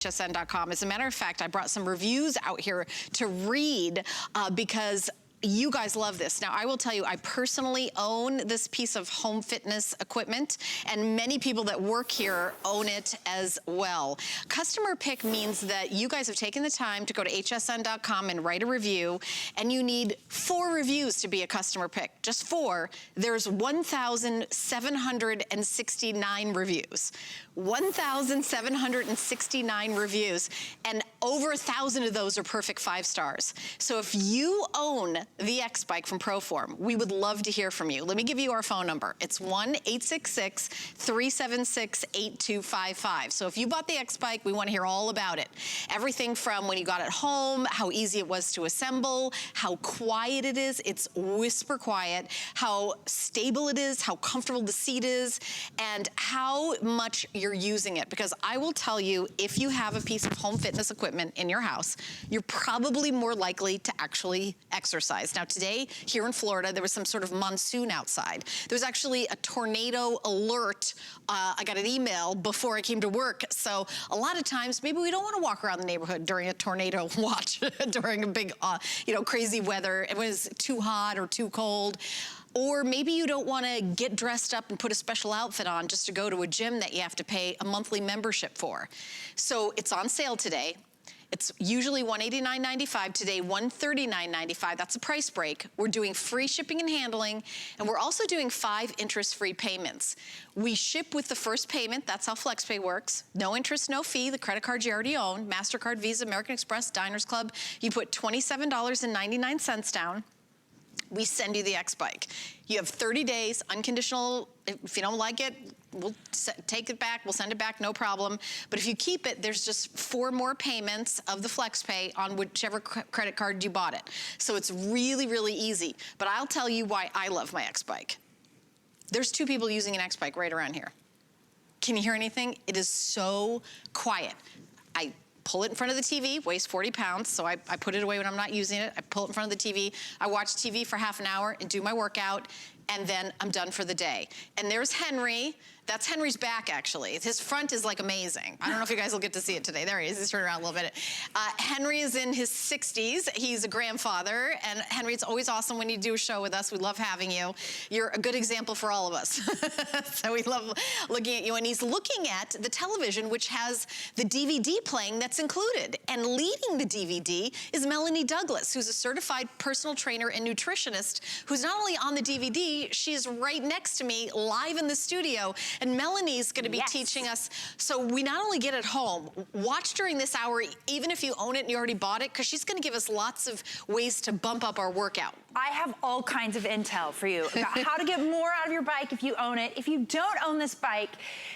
hsn.com. As a matter of fact, I brought some reviews out here to read because you guys love this. Now, I will tell you, I personally own this piece of home fitness equipment, and many people that work here own it as well. Customer pick means that you guys have taken the time to go to hsn.com and write a review, and you need 4 reviews to be a customer pick. Just 4. There's 1,769 reviews. 1,769 reviews, and over 1,000 of those are perfect 5 stars. So if you own the XBike from ProForm, we would love to hear from you. Let me give you our phone number. It's 1-866-376-8255. So if you bought the XBike, we want to hear all about it. Everything from when you got it home, how easy it was to assemble, how quiet it is, it's whisper quiet, how stable it is, how comfortable the seat is, and how much you're using it. Because I will tell you, if you have a piece of home fitness equipment in your house, you're probably more likely to actually exercise. Now today, here in Florida, there was some sort of monsoon outside. There was actually a tornado alert. I got an email before I came to work. So a lot of times, maybe we don't want to walk around the neighborhood during a tornado watch, during a big, crazy weather. It was too hot or too cold. Or maybe you don't want to get dressed up and put a special outfit on just to go to a gym that you have to pay a monthly membership for. So it's on sale today. It's usually $189.95, today $139.95. That's a price break. We're doing free shipping and handling, and we're also doing 5 interest-free payments. We ship with the first payment. That's how FlexPay works. No interest, no fee. The credit cards you already own, MasterCard, Visa, American Express, Diners Club. You put $27.99 down. We send you the XBike. You have 30 days, unconditional. If you don't like it, we'll take it back, we'll send it back, no problem. But if you keep it, there's just 4 more payments of the FlexPay on whichever credit card you bought it. So it's really, really easy. But I'll tell you why I love my XBike. There's 2 people using an XBike right around here. Can you hear anything? It is so quiet. I pull it in front of the TV, weighs 40 pounds, so I put it away when I'm not using it. I pull it in front of the TV. I watch TV for half an hour and do my workout, and then I'm done for the day. And there's Henry. That's Henry's back, actually. His front is like amazing. I don't know if you guys will get to see it today. There he is. He's turned around a little bit. Henry is in his 60s. He's a grandfather. And Henry, it's always awesome when you do a show with us. We love having you. You're a good example for all of us. So we love looking at you. And he's looking at the television, which has the DVD playing that's included. And leading the DVD is Melanie Douglas, who's a certified personal trainer and nutritionist, who's not only on the DVD, she's right next to me live in the studio. And Melanie's going to be teaching us. So we not only get it home, watch during this hour, even if you own it and you already bought it, because she's going to give us lots of ways to bump up our workout. I have all kinds of intel for you about how to get more out of your bike if you own it. If you don't own this bike,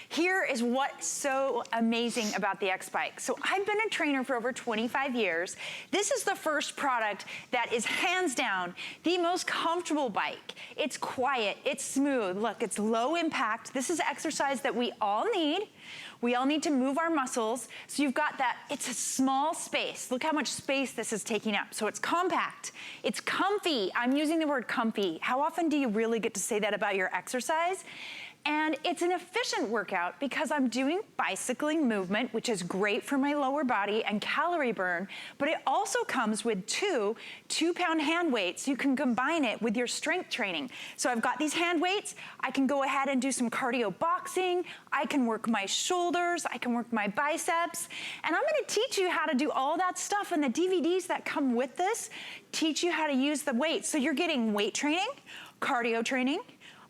here is what's so amazing about the XBike. So I've been a trainer for over 25 years. This is the first product that is hands down the most comfortable bike. It's quiet, it's smooth. Look, it's low impact. This is exercise that we all need. We all need to move our muscles. So you've got that, it's a small space. Look how much space this is taking up. So it's compact, it's comfy. I'm using the word comfy. How often do you really get to say that about your exercise? And it's an efficient workout because I'm doing bicycling movement, which is great for my lower body and calorie burn, but it also comes with 2 2-pound hand weights. You can combine it with your strength training. So I've got these hand weights. I can go ahead and do some cardio boxing. I can work my shoulders. I can work my biceps. And I'm gonna teach you how to do all that stuff. And the DVDs that come with this teach you how to use the weights. So you're getting weight training, cardio training,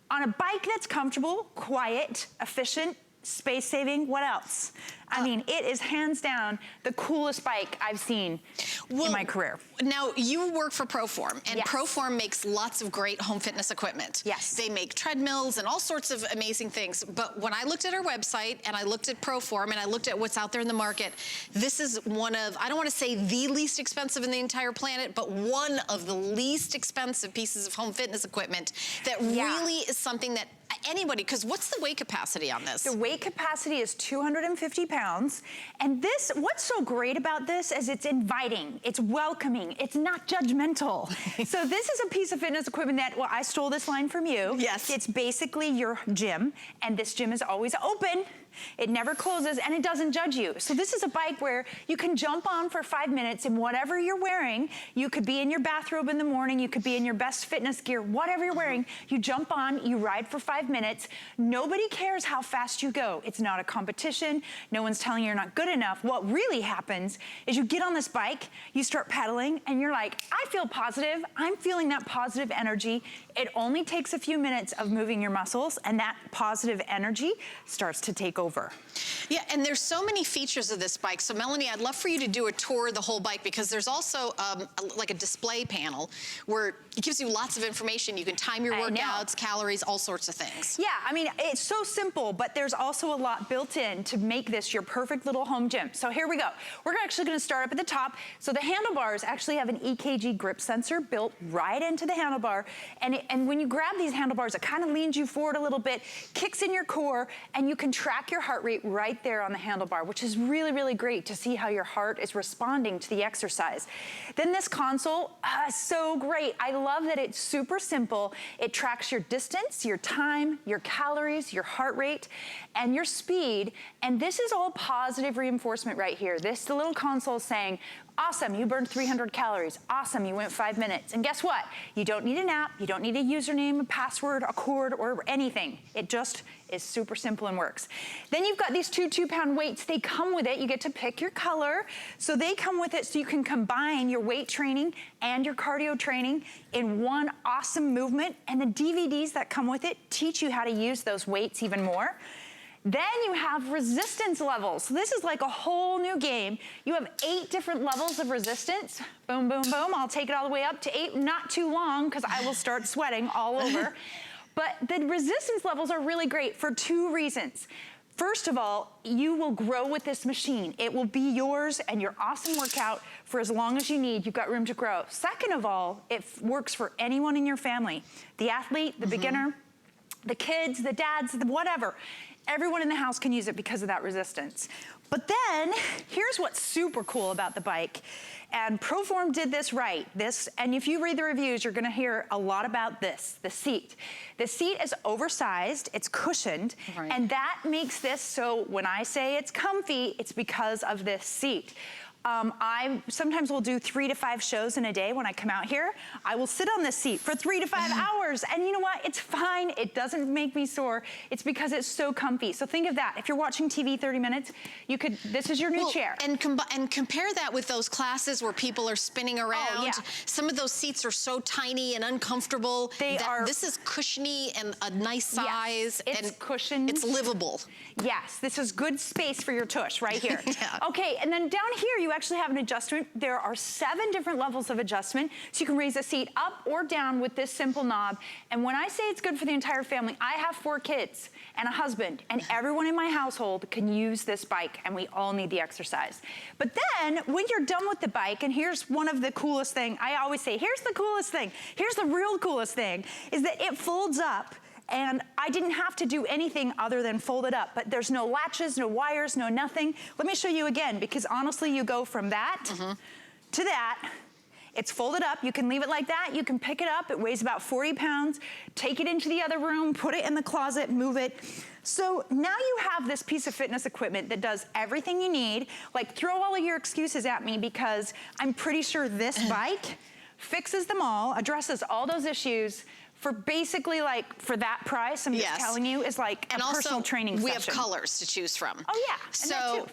on a bike that's comfortable, quiet, efficient, space-saving. What else? I mean, it is hands down the coolest bike I've seen in my career. Now, you work for ProForm, and ProForm makes lots of great home fitness equipment. Yes. They make treadmills and all sorts of amazing things. But when I looked at our website, and I looked at ProForm, and I looked at what's out there in the market, this is one of, I don't want to say the least expensive in the entire planet, but one of the least expensive pieces of home fitness equipment that really is something that anybody, because what's the weight capacity on this? The weight capacity is 250 pounds. And this, what's so great about this is it's inviting, it's welcoming, it's not judgmental. So this is a piece of fitness equipment that, well, I stole this line from you. Yes. It's basically your gym, and this gym is always open. It never closes, and it doesn't judge you. So this is a bike where you can jump on for 5 minutes in whatever you're wearing. You could be in your bathrobe in the morning, you could be in your best fitness gear, whatever you're wearing. You jump on, you ride for 5 minutes. Nobody cares how fast you go. It's not a competition. No one's telling you you're not good enough. What really happens is you get on this bike, you start pedaling, and you're like, I feel positive. I'm feeling that positive energy. It only takes a few minutes of moving your muscles, and that positive energy starts to take over. Yeah, and there's so many features of this bike. So Melanie, I'd love for you to do a tour of the whole bike, because there's also like a display panel where it gives you lots of information. You can time your workouts, calories, all sorts of things. Yeah, I mean, it's so simple, but there's also a lot built in to make this your perfect little home gym. So here we go. We're actually gonna start up at the top. So the handlebars actually have an EKG grip sensor built right into the handlebar. And when you grab these handlebars, it kind of leans you forward a little bit, kicks in your core, and you can track your heart rate right there on the handlebar, which is really, really great to see how your heart is responding to the exercise. Then this console, so great. I love that it's super simple. It tracks your distance, your time, your calories, your heart rate, and your speed. And this is all positive reinforcement right here. The little console is saying, awesome, you burned 300 calories. Awesome, you went 5 minutes. And guess what? You don't need an app, you don't need a username, a password, a cord, or anything. It just is super simple and works. Then you've got these 2 2-pound weights. They come with it. You get to pick your color. So they come with it so you can combine your weight training and your cardio training in one awesome movement. And the DVDs that come with it teach you how to use those weights even more. Then you have resistance levels. So this is like a whole new game. You have 8 different levels of resistance. Boom, boom, boom. I'll take it all the way up to 8. Not too long, because I will start sweating all over. But the resistance levels are really great for 2 reasons. First of all, you will grow with this machine. It will be yours and your awesome workout for as long as you need. You've got room to grow. Second of all, it works for anyone in your family. The athlete, the beginner, the kids, the dads, the whatever. Everyone in the house can use it because of that resistance. But then, here's what's super cool about the bike. And ProForm did this right. And if you read the reviews, you're gonna hear a lot about this, the seat. The seat is oversized, it's cushioned, and that makes this so when I say it's comfy, it's because of this seat. I sometimes will do 3 to 5 shows in a day when I come out here. I will sit on this seat for 3 to 5 hours, and you know what? It's fine. It doesn't make me sore. It's because it's so comfy. So think of that. If you're watching TV 30 minutes, you could. This is your new chair. And compare that with those classes where people are spinning around. Oh, yeah. Some of those seats are so tiny and uncomfortable. This is cushiony and a nice size. Yes, it's cushioned. It's livable. Yes, this is good space for your tush right here. Yeah. Okay, and then down here you actually have an adjustment. There are 7 different levels of adjustment, so you can raise the seat up or down with this simple knob. And when I say it's good for the entire family, I have 4 kids and a husband, and everyone in my household can use this bike, and we all need the exercise. But then when you're done with the bike, and here's one of the coolest thing, I always say, here's the coolest thing, here's the real coolest thing, is that it folds up. And I didn't have to do anything other than fold it up, but there's no latches, no wires, no nothing. Let me show you again, because honestly, you go from that to that. It's folded up, you can leave it like that, you can pick it up, it weighs about 40 pounds, take it into the other room, put it in the closet, move it. So now you have this piece of fitness equipment that does everything you need. Like, throw all of your excuses at me, because I'm pretty sure this bike fixes them all, addresses all those issues, for basically, like, for that price, I'm just telling you, is like a personal training session. We have colors to choose from. Oh yeah,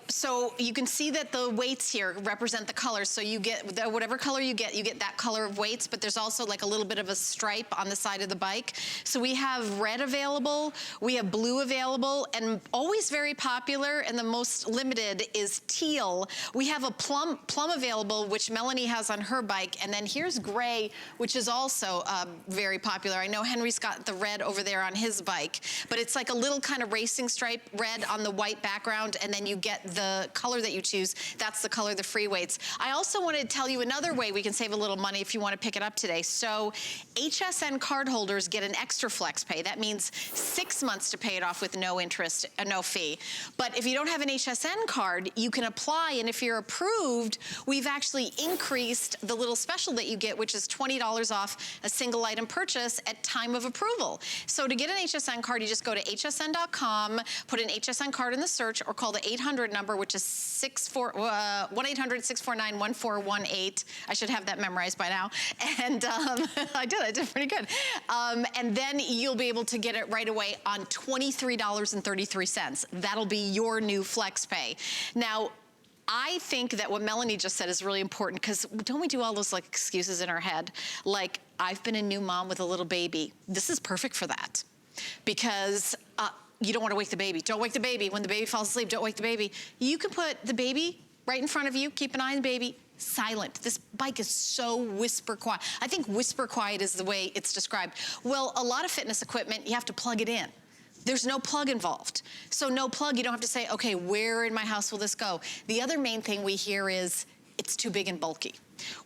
so you can see that the weights here represent the colors. So you get whatever color you get that color of weights, but there's also like a little bit of a stripe on the side of the bike. So we have red available, we have blue available, and always very popular and the most limited is teal. We have a plum available, which Melanie has on her bike, and then here's gray, which is also very popular. I know Henry's got the red over there on his bike, but it's like a little kind of racing stripe red on the white background, and then you get the color that you choose. That's the color, the free weights. I also wanted to tell you another way we can save a little money if you want to pick it up today. So HSN card holders get an extra flex pay. That means 6 months to pay it off with no interest, no fee. But if you don't have an HSN card, you can apply, and if you're approved, we've actually increased the little special that you get, which is $20 off a single item purchase. at time of approval. So to get an HSN card, you just go to hsn.com, put an HSN card in the search, or call the 800 number, which is 1-800-649-1418. I should have that memorized by now. And I did pretty good. And then you'll be able to get it right away on $23.33. That'll be your new flex pay. Now, I think that what Melanie just said is really important, because don't we do all those like excuses in our head? Like, I've been a new mom with a little baby. This is perfect for that, because you don't want to wake the baby. Don't wake the baby. When the baby falls asleep, don't wake the baby. You can put the baby right in front of you, keep an eye on the baby, silent. This bike is so whisper quiet. I think whisper quiet is the way it's described. Well, a lot of fitness equipment, you have to plug it in. There's no plug involved. So no plug, you don't have to say, okay, where in my house will this go? The other main thing we hear is, it's too big and bulky.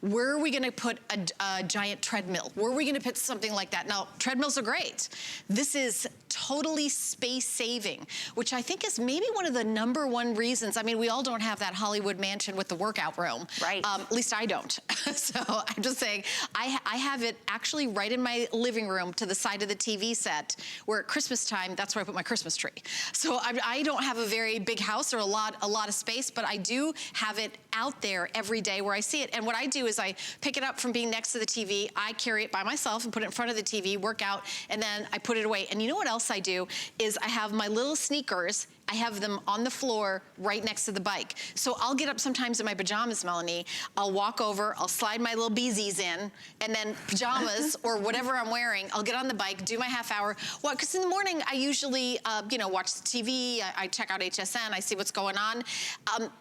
Where are we gonna put a giant treadmill? Where are we gonna put something like that? Now, treadmills are great. This is totally space saving, which I think is maybe one of the #1 reasons. I mean, we all don't have that Hollywood mansion with the workout room. Right. At least I don't. So I'm just saying, I have it actually right in my living room to the side of the TV set, where at Christmas time, that's where I put my Christmas tree. So I don't have a very big house or a lot of space, but I do have it out there every day where I see it. And what I do is I pick it up from being next to the TV, I carry it by myself and put it in front of the TV, work out, and then I put it away. And you know what else I do is I have my little sneakers, I have them on the floor right next to the bike. So I'll get up sometimes in my pajamas, Melanie, I'll walk over, I'll slide my little beezies in, and then pajamas or whatever I'm wearing, I'll get on the bike, do my half hour. Well, because in the morning I usually, watch the TV, I check out HSN, I see what's going on.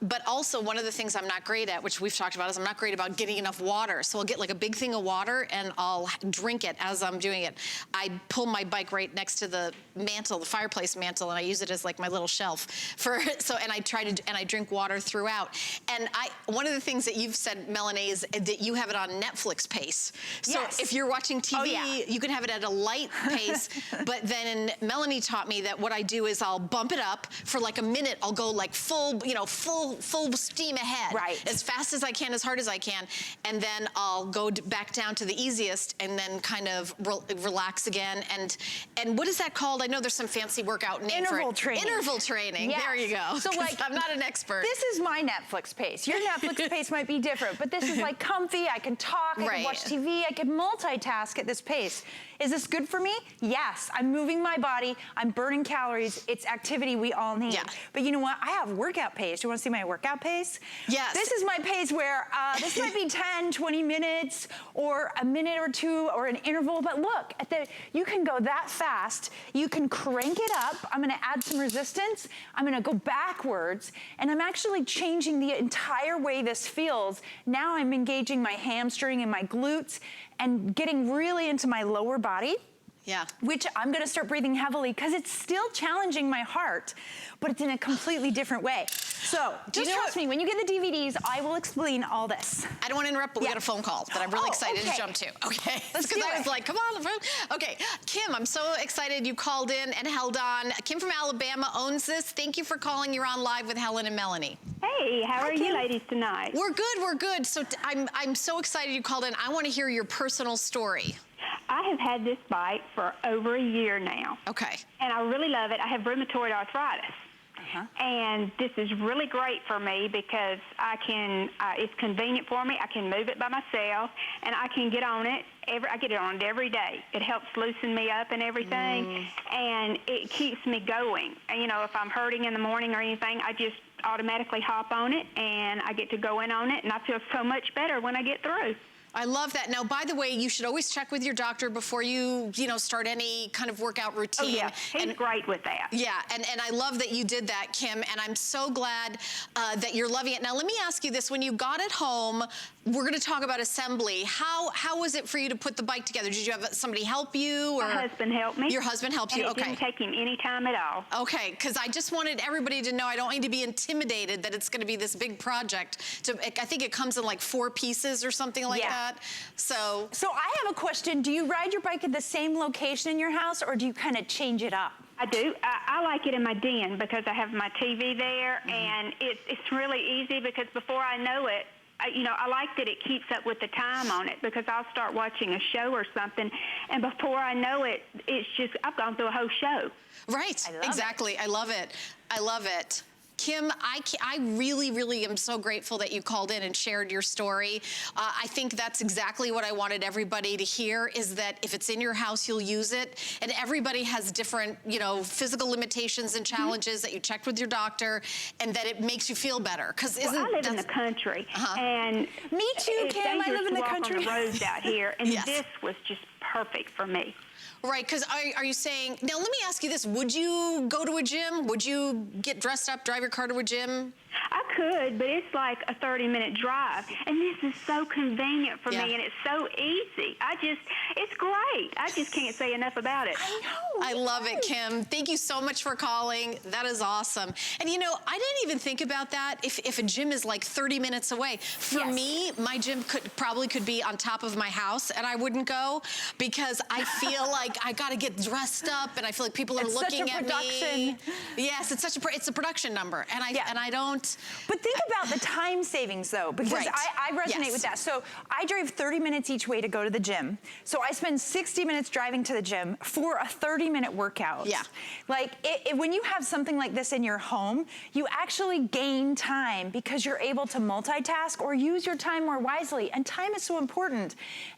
But also one of the things I'm not great at, which we've talked about, is I'm not great about getting enough water. So I'll get like a big thing of water and I'll drink it as I'm doing it. I pull my bike right next to the mantle, the fireplace mantle, and I use it as like my little shelf and I drink water throughout. And one of the things that you've said, Melanie, is that you have it on Netflix pace. So yes. If you're watching TV, you can have it at a light pace. But then Melanie taught me that what I do is I'll bump it up for like a minute. I'll go like full steam ahead, right, as fast as I can, as hard as I can, and then I'll go back down to the easiest, and then kind of relax again. And what is that called? I know there's some fancy workout name for it. Interval training. Interval training. Yes. There you go. So like, I'm not an expert. This is my Netflix pace. Your Netflix pace might be different, but this is like comfy. I can talk, I can watch TV, I can multitask at this pace. Is this good for me? Yes. I'm moving my body. I'm burning calories. It's activity we all need. Yeah. But you know what? I have workout pace. You want to see my workout pace? Yes. This is my pace where this might be 10, 20 minutes or a minute or two or an interval. But look, you can go that fast. You can crank it up. I'm going to add some resistance. I'm going to go backwards. And I'm actually changing the entire way this feels. Now I'm engaging my hamstring and my glutes and getting really into my lower body. Yeah. Which I'm gonna start breathing heavily because it's still challenging my heart, but it's in a completely different way. So just trust me, when you get the DVDs, I will explain all this. I don't want to interrupt, but we got a phone call that I'm really excited to jump to. Okay. Let's do it. Because I was like, come on, the phone. Okay, Kim, I'm so excited you called in and held on. Kim from Alabama owns this. Thank you for calling. You're on live with Helen and Melanie. Hey, how are you ladies tonight? We're good, we're good. So I'm so excited you called in. I want to hear your personal story. I have had this bike for over a year now. Okay. And I really love it. I have rheumatoid arthritis. And this is really great for me because it's convenient for me. I can move it by myself, and I can get on it. I get it on it every day. It helps loosen me up and everything, and it keeps me going. And, if I'm hurting in the morning or anything, I just automatically hop on it, and I get to go in on it, and I feel so much better when I get through. I love that. Now, by the way, you should always check with your doctor before you, start any kind of workout routine. Oh, yeah. He's great with that. Yeah, and I love that you did that, Kim, and I'm so glad that you're loving it. Now, let me ask you this. When you got it home, we're going to talk about assembly. How was it for you to put the bike together? Did you have somebody help you? Or? My husband helped me. Your husband helped you? Okay. It didn't take him any time at all. Okay, because I just wanted everybody to know I don't need to be intimidated that it's going to be this big project. I think it comes in like 4 pieces or something like that. So I have a question. Do you ride your bike at the same location in your house, or do you kind of change it up? I do. I like it in my den because I have my TV there, and it's really easy because before I know it, I like that it keeps up with the time on it, because I'll start watching a show or something, and before I know it, it's just, I've gone through a whole show. Right, exactly. I love it. I love it. Kim, I really, really am so grateful that you called in and shared your story. I think that's exactly what I wanted everybody to hear, is that if it's in your house, you'll use it. And everybody has different, physical limitations and challenges that you checked with your doctor, and that it makes you feel better. Because I live in the country, and me too, it's Kim. I live in the country. On the roads out here, and Yes. this was just perfect for me. Right, because are you saying, now let me ask you this, would you go to a gym? Would you get dressed up, drive your car to a gym? I could, but it's like a 30-minute drive, and this is so convenient for me, and it's so easy. It's great. I just can't say enough about it. I know. I love it, Kim. Thank you so much for calling. That is awesome. And I didn't even think about that if a gym is like 30 minutes away. For me, my gym probably could be on top of my house, and I wouldn't go, because I feel like I got to get dressed up, and I feel like people are looking at me. Yes, it's a production number, and I don't. But think about the time savings, though, because I resonate with that. So I drive 30 minutes each way to go to the gym. So I spend 60 minutes driving to the gym for a 30-minute workout. Yeah. Like, when you have something like this in your home, you actually gain time, because you're able to multitask or use your time more wisely. And time is so important.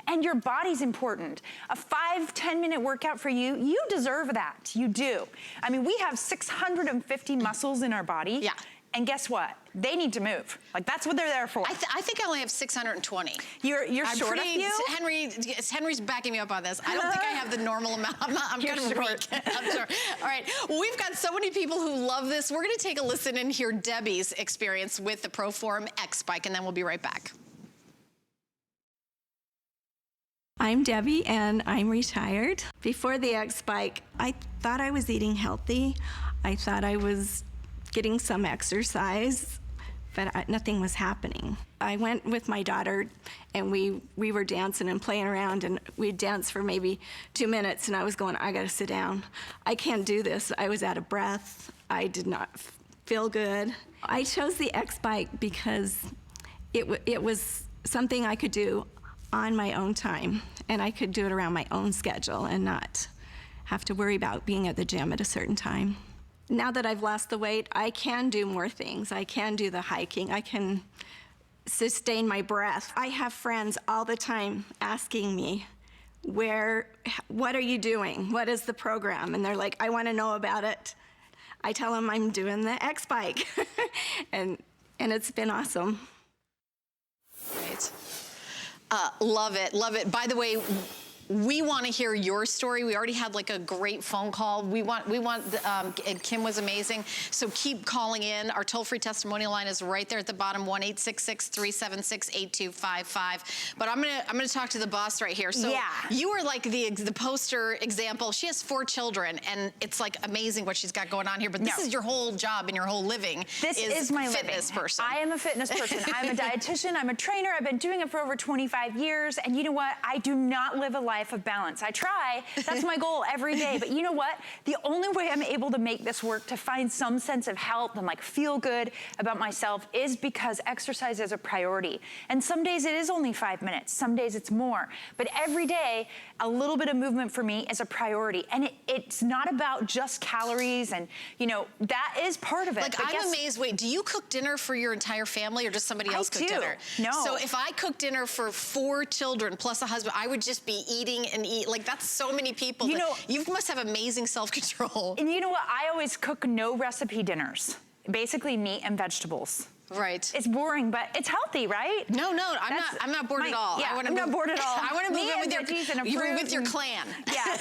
And your body's important. A 5-10-minute workout for you, you deserve that. You do. I mean, we have 650 muscles in our body. Yeah. And guess what? They need to move. Like, that's what they're there for. I think I only have 620. You're short of you? Henry's backing me up on this. I don't think I have the normal amount. I'm kind of weak. I'm sorry. All right. Well, we've got so many people who love this. We're going to take a listen and hear Debbie's experience with the ProForm XBike, and then we'll be right back. I'm Debbie, and I'm retired. Before the XBike, I thought I was eating healthy. I thought I was getting some exercise, but nothing was happening. I went with my daughter, and we were dancing and playing around, and we'd dance for maybe 2 minutes, and I was going, I gotta sit down. I can't do this. I was out of breath. I did not feel good. I chose the XBike because it was something I could do on my own time, and I could do it around my own schedule and not have to worry about being at the gym at a certain time. Now that I've lost the weight, I can do more things. I can do the hiking. I can sustain my breath. I have friends all the time asking me, what are you doing? What is the program? And they're like, I want to know about it. I tell them I'm doing the XBike. and it's been awesome. Right. Love it, love it. By the way, we want to hear your story. We already had like a great phone call. And Kim was amazing. So keep calling in. Our toll-free testimonial line is right there at the bottom, 1-866-376-8255. But I'm gonna talk to the boss right here. So you are like the poster example. She has 4 children, and it's like amazing what she's got going on here. But this is your whole job and your whole living. This is my fitness person. I am a fitness person. I'm a dietitian. I'm a trainer. I've been doing it for over 25 years. And you know what? I do not live a life of balance. I try. That's my goal every day. But you know what? The only way I'm able to make this work, to find some sense of health and like feel good about myself, is because exercise is a priority. And some days it is only 5 minutes. Some days it's more. But every day, a little bit of movement for me is a priority. And it's not about just calories, and that is part of it. Like, I'm amazed. Wait, do you cook dinner for your entire family, or does somebody else cook dinner? No. So if I cook dinner for 4 children plus a husband, I would just be eating and eat. Like, that's so many people. You must have amazing self-control. And you know what? I always cook no recipe dinners. Basically meat and vegetables. Right. It's boring, but it's healthy, right? No, I'm not bored at all. Yeah, I'm not bored at all. I want to move in with your clan. Yeah.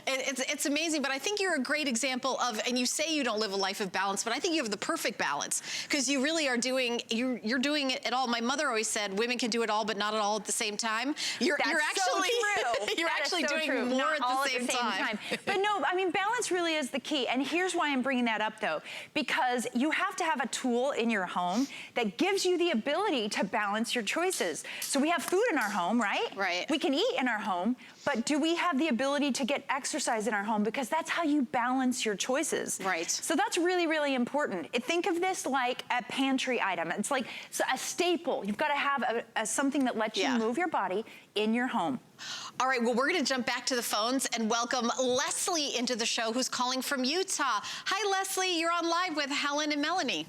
It's amazing, but I think you're a great example of, and you say you don't live a life of balance, but I think you have the perfect balance, because you really are doing, you're doing it all. My mother always said women can do it all, but not at all at the same time. You're actually doing more at the same time. But no, I mean, balance really is the key. And here's why I'm bringing that up, though, because you have to have a tool in your home home that gives you the ability to balance your choices. So we have food in our home, right? Right. We can eat in our home, but do we have the ability to get exercise in our home? Because that's how you balance your choices. Right. So that's really, really important. Think of this like a pantry item. It's like a staple. You've got to have something that lets you move your body in your home. All right, well, we're going to jump back to the phones and welcome Leslie into the show, who's calling from Utah. Hi, Leslie. You're on live with Helen and Melanie.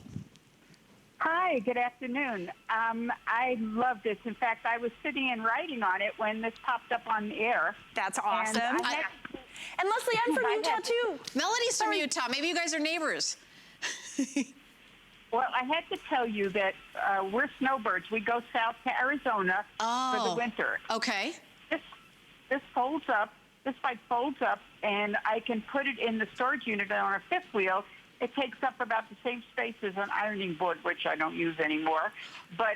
Hi, good afternoon. I love this. In fact, I was sitting and writing on it when this popped up on the air. That's awesome. And, and Leslie, I'm from Utah too. Melody's from Utah. Maybe you guys are neighbors. Well, I had to tell you that we're snowbirds. We go south to Arizona for the winter. Okay. This folds up. This bike folds up, and I can put it in the storage unit on a fifth wheel. It takes up about the same space as an ironing board, which I don't use anymore. But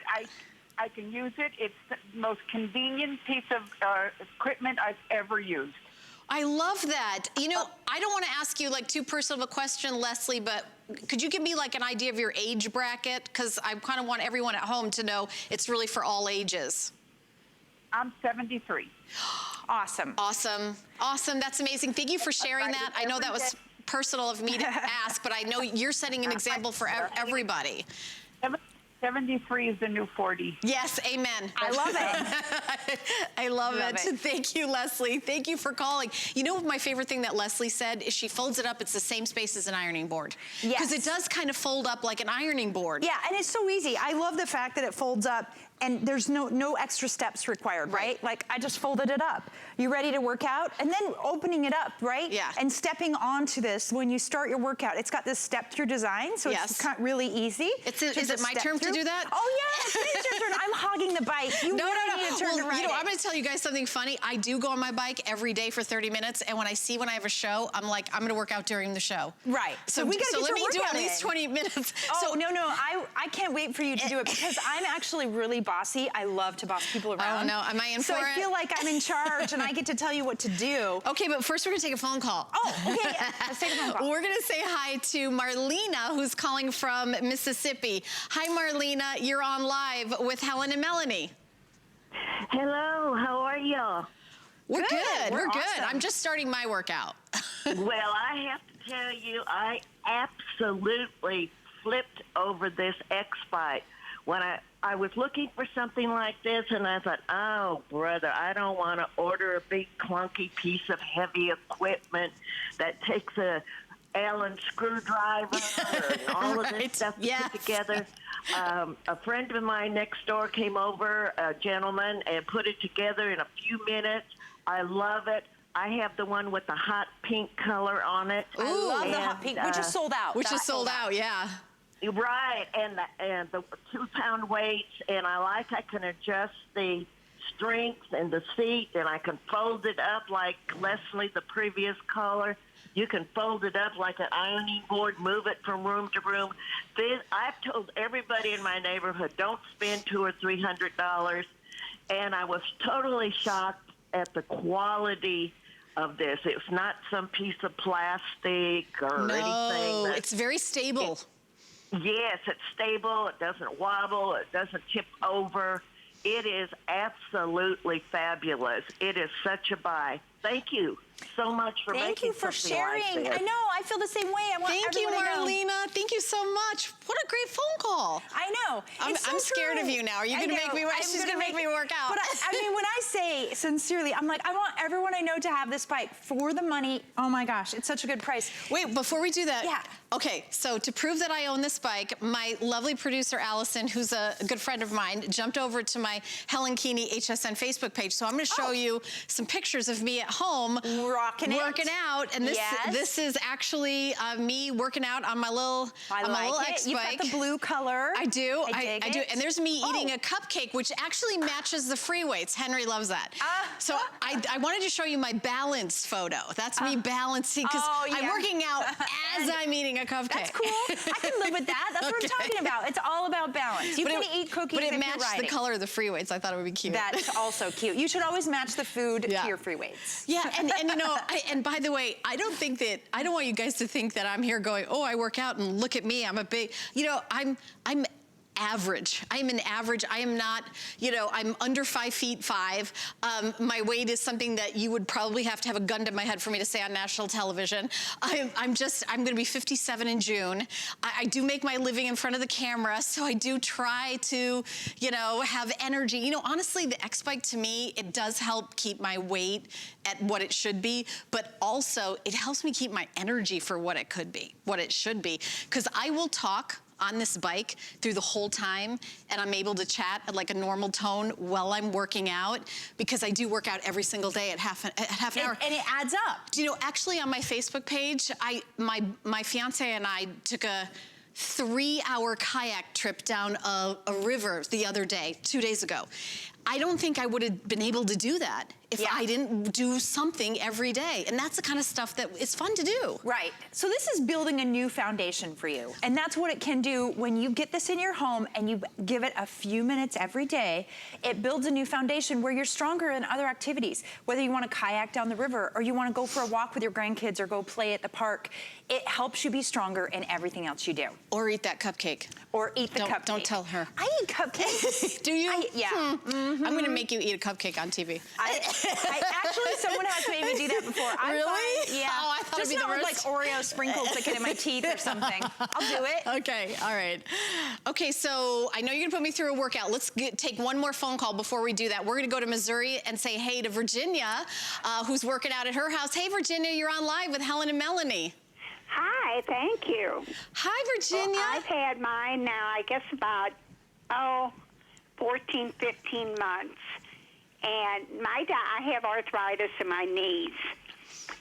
I can use it. It's the most convenient piece of equipment I've ever used. I love that. You know, I don't want to ask you like too personal of a question, Leslie, but could you give me like an idea of your age bracket? Because I kind of want everyone at home to know it's really for all ages. I'm 73. Awesome. Awesome. Awesome. That's amazing. Thank you for sharing that. I know that was personal of me to ask, but I know you're setting an example for everybody. 73 is the new 40. Yes, amen. I love it. I love it. Thank you, Leslie. Thank you for calling. You know, my favorite thing that Leslie said is she folds it up. It's the same space as an ironing board. Yes. Because it does kind of fold up like an ironing board. Yeah, and it's so easy. I love the fact that it folds up and there's no extra steps required, right? Like I just folded it up. You ready to work out? And then opening it up, right? Yeah. And stepping onto this when you start your workout. It's got this step-through design, so it's really easy. Is it my turn to do that? Oh, yes, it's your turn. I'm hogging the bike. You really need to turn to ride you know, it. I'm going to tell you guys something funny. I do go on my bike every day for 30 minutes, and when I have a show, I'm like, I'm going to work out during the show. Right. So we gotta get let your me do workout at least in. 20 minutes. Oh, no, I can't wait for you to do it because I'm actually really bossy. I love to boss people around. Oh, no, am I in for it? So I feel like I'm in charge and I get to tell you what to do. Okay, but first we're going to take a phone call. Oh, okay. Let's take a phone call. We're going to say hi to Marlena, who's calling from Mississippi. Hi, Marlena. You're on live with Helen and Melanie. Hello, how are y'all? We're good. We're good. awesome. I'm just starting my workout. Well, I have to tell you, I absolutely flipped over this XBike. When I was looking for something like this, and I thought, oh, brother, I don't want to order a big clunky piece of heavy equipment that takes a Allen screwdriver and all of this stuff to put together. A friend of mine next door came over, a gentleman, and put it together in a few minutes. I love it. I have the one with the hot pink color on it. I love the hot pink, which is sold out. Which is sold out, yeah. Right, and the 2-pound weights, and I can adjust the strength and the seat, and I can fold it up like Leslie, the previous caller. You can fold it up like an ironing board, move it from room to room. I've told everybody in my neighborhood, don't spend $200 or $300, and I was totally shocked at the quality of this. It's not some piece of plastic or anything. No, it's very stable. Yes, it's stable. It doesn't wobble. It doesn't tip over. It is absolutely fabulous. It is such a buy. Thank you so much for making something sharing. like this. I know. I feel the same way. I want Thank you, everyone to know. Marlena. Thank you so much. What a great phone call. I know. I'm scared of you now. Are you going to make me work? She's going to make me work out. But I mean, when I say sincerely, I'm like, I want everyone I know to have this bike for the money. Oh my gosh, it's such a good price. Wait, before we do that. Yeah. Okay, so to prove that I own this bike, my lovely producer, Allison, who's a good friend of mine, jumped over to my Helen Keeney HSN Facebook page. So I'm going to show you some pictures of me at home. Working out. And this is actually me working out on my little XBike. You've got the blue color. I do. I do. And there's me eating a cupcake, which actually matches the free weights. Henry loves that. So I wanted to show you my balance photo. That's me balancing because I'm working out as I'm eating a cupcake. That's cool. I can live with that. That's what I'm talking about. It's all about balance. You can eat cookies, but it if matched you're riding. the color of the free weights. I thought it would be cute. That's also cute. You should always match the food to your free weights. Yeah, and you know, and by the way, I don't want you guys to think that I'm here going, oh, I work out and look at me, I'm a big, you know, I'm average. I am not, you know, I'm under 5'5". My weight is something that you would probably have to have a gun to my head for me to say on national television. I'm gonna be 57 in June. I do make my living in front of the camera, so I do try to, you know, have energy. You know, honestly, the XBike to me, it does help keep my weight at what it should be, but also it helps me keep my energy for what it could be, what it should be. Because I will talk on this bike through the whole time, and I'm able to chat at like a normal tone while I'm working out, because I do work out every single day at half an hour. And it adds up. Do you know, actually on my Facebook page, my fiance and I took a 3-hour kayak trip down a river the other day, 2 days ago. I don't think I would have been able to do that if I didn't do something every day. And that's the kind of stuff that is fun to do. Right. So this is building a new foundation for you. And that's what it can do when you get this in your home and you give it a few minutes every day. It builds a new foundation where you're stronger in other activities. Whether you want to kayak down the river, or you want to go for a walk with your grandkids, or go play at the park, it helps you be stronger in everything else you do. Or eat that cupcake. Or eat the cupcake. Don't tell her. I eat cupcakes. Do you? Yeah. I'm gonna make you eat a cupcake on TV. I actually, someone has made me do that before. Really? Fine. Yeah. Oh, I thought just it'd be not the with worst. like Oreo sprinkles that get in my teeth or something. I'll do it. Okay, all right. Okay, so I know you're gonna put me through a workout. Let's take one more phone call before we do that. We're gonna go to Missouri and say hey to Virginia, who's working out at her house. Hey, Virginia, you're on live with Helen and Melanie. Hi, thank you. Hi, Virginia. Well, I've had mine now, I guess about, 14, 15 months. And I have arthritis in my knees.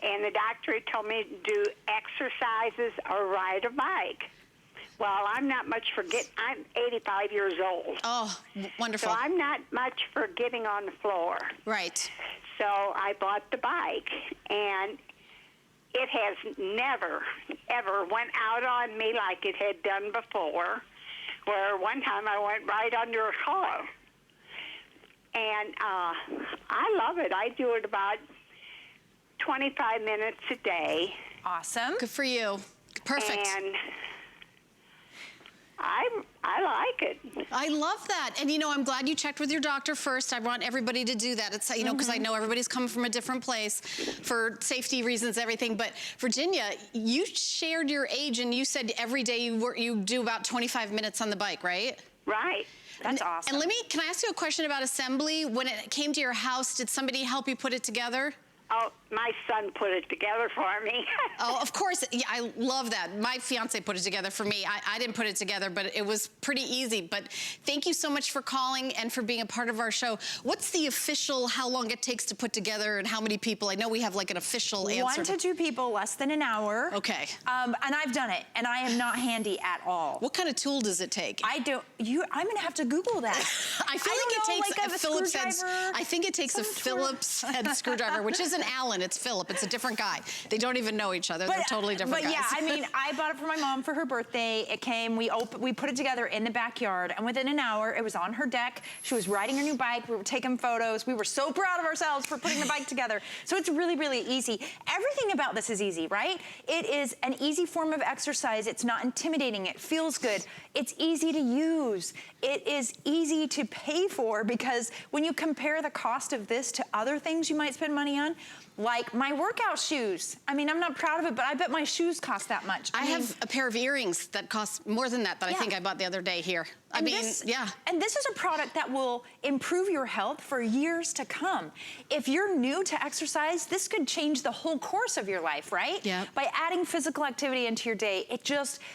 And the doctor had told me to do exercises or ride a bike. Well, I'm not much for I'm 85 years old. Oh, wonderful. So I'm not much for getting on the floor. Right. So I bought the bike, and it has never, ever went out on me like it had done before, where one time I went right under a car. And I love it. I do it about 25 minutes a day. Awesome. Good for you. Perfect. And I like it. I love that. And you know, I'm glad you checked with your doctor first. I want everybody to do that. It's, you know, because I know everybody's coming from a different place for safety reasons, everything. But Virginia, you shared your age and you said every day you do about 25 minutes on the bike, right? Right. That's awesome. And can I ask you a question about assembly? When it came to your house, did somebody help you put it together? Oh, my son put it together for me. Oh, of course. Yeah, I love that. My fiance put it together for me. I didn't put it together, but it was pretty easy. But thank you so much for calling and for being a part of our show. What's the official, how long it takes to put together and how many people? I know we have like an official answer. 1 to 2 people, less than an hour. Okay. And I've done it, and I am not handy at all. What kind of tool does it take? I'm gonna have to Google that. I feel like it takes like a Phillips head. screwdriver, I think it takes a Phillips head screwdriver, which isn't Allen, it's Philip. It's a different guy. They don't even know each other. They're totally different guys. But yeah, I mean, I bought it for my mom for her birthday. It came, we put it together in the backyard, and within an hour, it was on her deck. She was riding her new bike. We were taking photos. We were so proud of ourselves for putting the bike together. So it's really, really easy. Everything about this is easy, right? It is an easy form of exercise. It's not intimidating. It feels good. It's easy to use. It is easy to pay for, because when you compare the cost of this to other things you might spend money on, like my workout shoes. I mean, I'm not proud of it, but I bet my shoes cost that much. I have a pair of earrings that cost more than that I think I bought the other day here. And this is a product that will improve your health for years to come. If you're new to exercise, this could change the whole course of your life, right? Yeah. By adding physical activity into your day,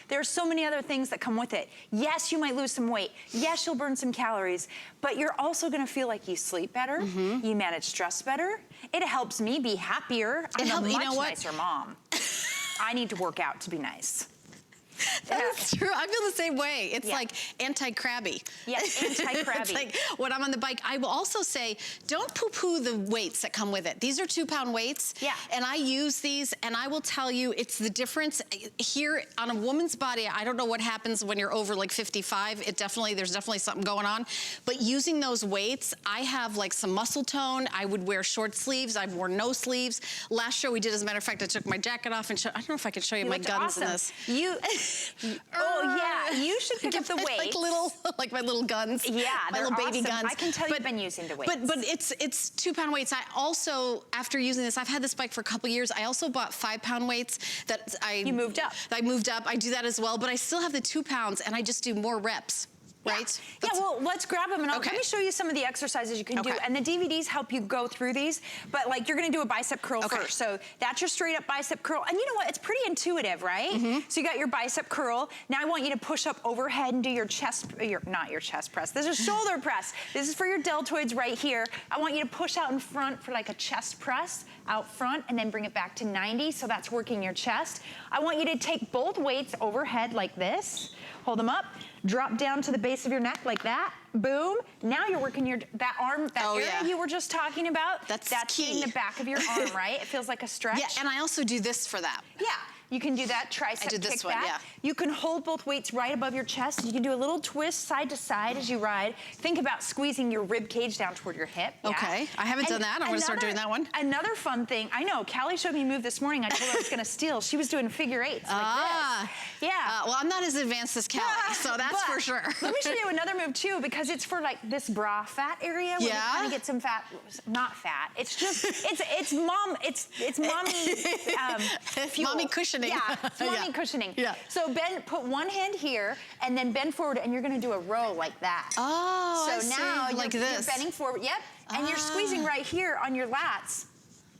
there's so many other things that come with it. Yes, you might lose some weight. Yes, you'll burn some calories, but you're also gonna feel like you sleep better, you manage stress better. It helps me be happier. I'm a much nicer mom. I need to work out to be nice. That's true. I feel the same way. It's like anti-crabby. Yes, anti-crabby. It's like when I'm on the bike. I will also say, don't poo-poo the weights that come with it. These are 2-pound weights. Yeah. And I use these, and I will tell you, it's the difference here on a woman's body. I don't know what happens when you're over like 55. There's definitely something going on. But using those weights, I have like some muscle tone. I would wear short sleeves. I've worn no sleeves. Last show we did, as a matter of fact, I took my jacket off and I don't know if I can show you my guns in this. Oh yeah, you should pick up the weights. Like little, like my little guns. Yeah, my little baby awesome. guns. I can tell you've been using the weights. But it's 2 pound weights. I also, after using this, I've had this bike for a couple years. I also bought 5 pound weights that You moved up. I moved up. I do that as well, but I still have the 2 pounds, and I just do more reps. Right? Yeah, well, let's grab them and Okay. let me show you some of the exercises you can do. Okay. And the DVDs help you go through these, but like you're gonna do a bicep curl Okay. first. So that's your straight up bicep curl. And you know what, it's pretty intuitive, right? So you got your bicep curl. Now I want you to push up overhead and do your chest, not your chest press. This is shoulder press. This is for your deltoids right here. I want you to push out in front for like a chest press out front and then bring it back to 90. So that's working your chest. I want you to take both weights overhead like this. Hold them up, drop down to the base of your neck like that, boom. Now you're working that arm, that area you were just talking about. That's in key. the back of your arm, right? It feels like a stretch. Yeah, and I also do this for that. Yeah, you can do that tricep I did this kickback. one, yeah. You can hold both weights right above your chest. You can do a little twist side to side as you ride. Think about squeezing your rib cage down toward your hip. Yeah. Okay, I haven't done that. I'm gonna start doing that one. Another fun thing, I know, Callie showed me a move this morning. I told her I was gonna steal. She was doing figure eights like this. Yeah. Well, I'm not as advanced as Callie, so that's for sure. Let me show you another move too, because it's for like this bra fat area where you kind of get some fat, not fat. It's just, it's mommy fuel. Mommy cushioning. Yeah, it's mommy cushioning. Yeah. So put one hand here and then bend forward and you're gonna do a row like that. Oh, so I see. now Like you're this. bending forward, yep, and you're squeezing right here on your lats.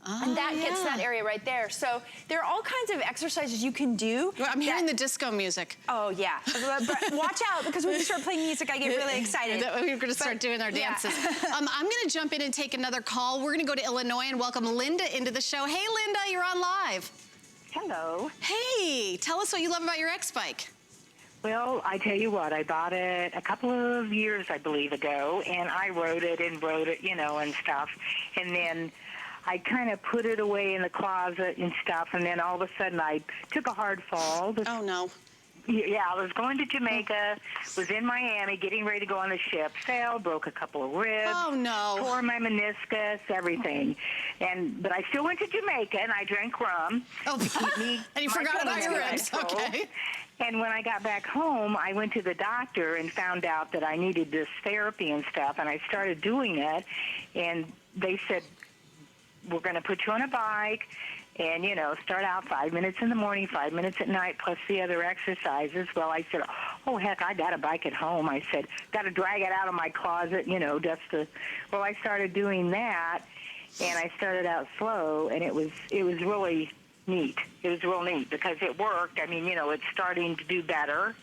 And that gets that area right there. So there are all kinds of exercises you can do. Well, I'm hearing the disco music. Oh yeah, but watch out because when you start playing music, I get really excited. We're going to start doing our dances. I'm going to jump in and take another call. We're going to go to Illinois and welcome Linda into the show. Hey, Linda, you're on live. Hello. Hey, tell us what you love about your X-Bike. Well, I tell you what, I bought it a couple of years, I believe, ago, and I rode it, you know, and stuff. And then I kind of put it away in the closet and stuff, and then all of a sudden I took a hard fall. Oh, no. Yeah, I was going to Jamaica, was in Miami, getting ready to go on the ship, fell, broke a couple of ribs. Oh, no. Tore my meniscus, everything. But I still went to Jamaica, and I drank rum. Oh, to keep me and you forgot about your ribs. Okay. And when I got back home, I went to the doctor and found out that I needed this therapy and stuff, and I started doing it, and they said, we're going to put you on a bike and, you know, start out 5 minutes in the morning, 5 minutes at night, plus the other exercises. Well, I said, oh, heck, I got a bike at home. I said, got to drag it out of my closet, you know, well, I started doing that, and I started out slow, and it was really neat. It was real neat because it worked. I mean, you know, it's starting to do better.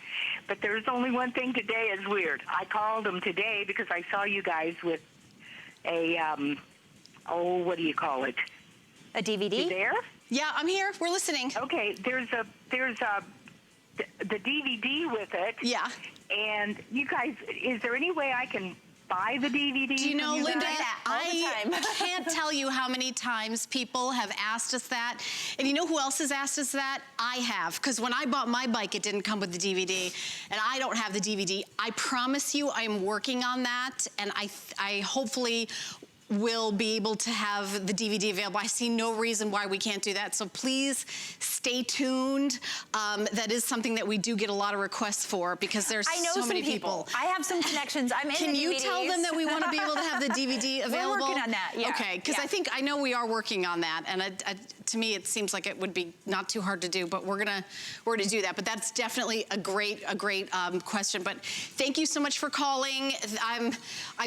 But there's only one thing today is weird. I called them today because I saw you guys with a, what do you call it? A DVD? You there? Yeah, I'm here. We're listening. Okay, there's the DVD with it. Yeah. And you guys, is there any way I can buy the DVD? Do you know, from Linda, guys? I can't tell you how many times people have asked us that. And you know who else has asked us that? I have, because when I bought my bike, it didn't come with the DVD, and I don't have the DVD. I promise you I am working on that, and I hopefully will be able to have the DVD available. I see no reason why we can't do that. So please stay tuned. That is something that we do get a lot of requests for because there's so many people. I have some connections. I'm in Can the you DVDs. tell them that we want to be able to have the DVD available? We're working on that, yeah. Okay, because Yeah. I know we are working on that, and to me it seems like it would be not too hard to do, but we're gonna do that. But that's definitely a great question. But thank you so much for calling. I'm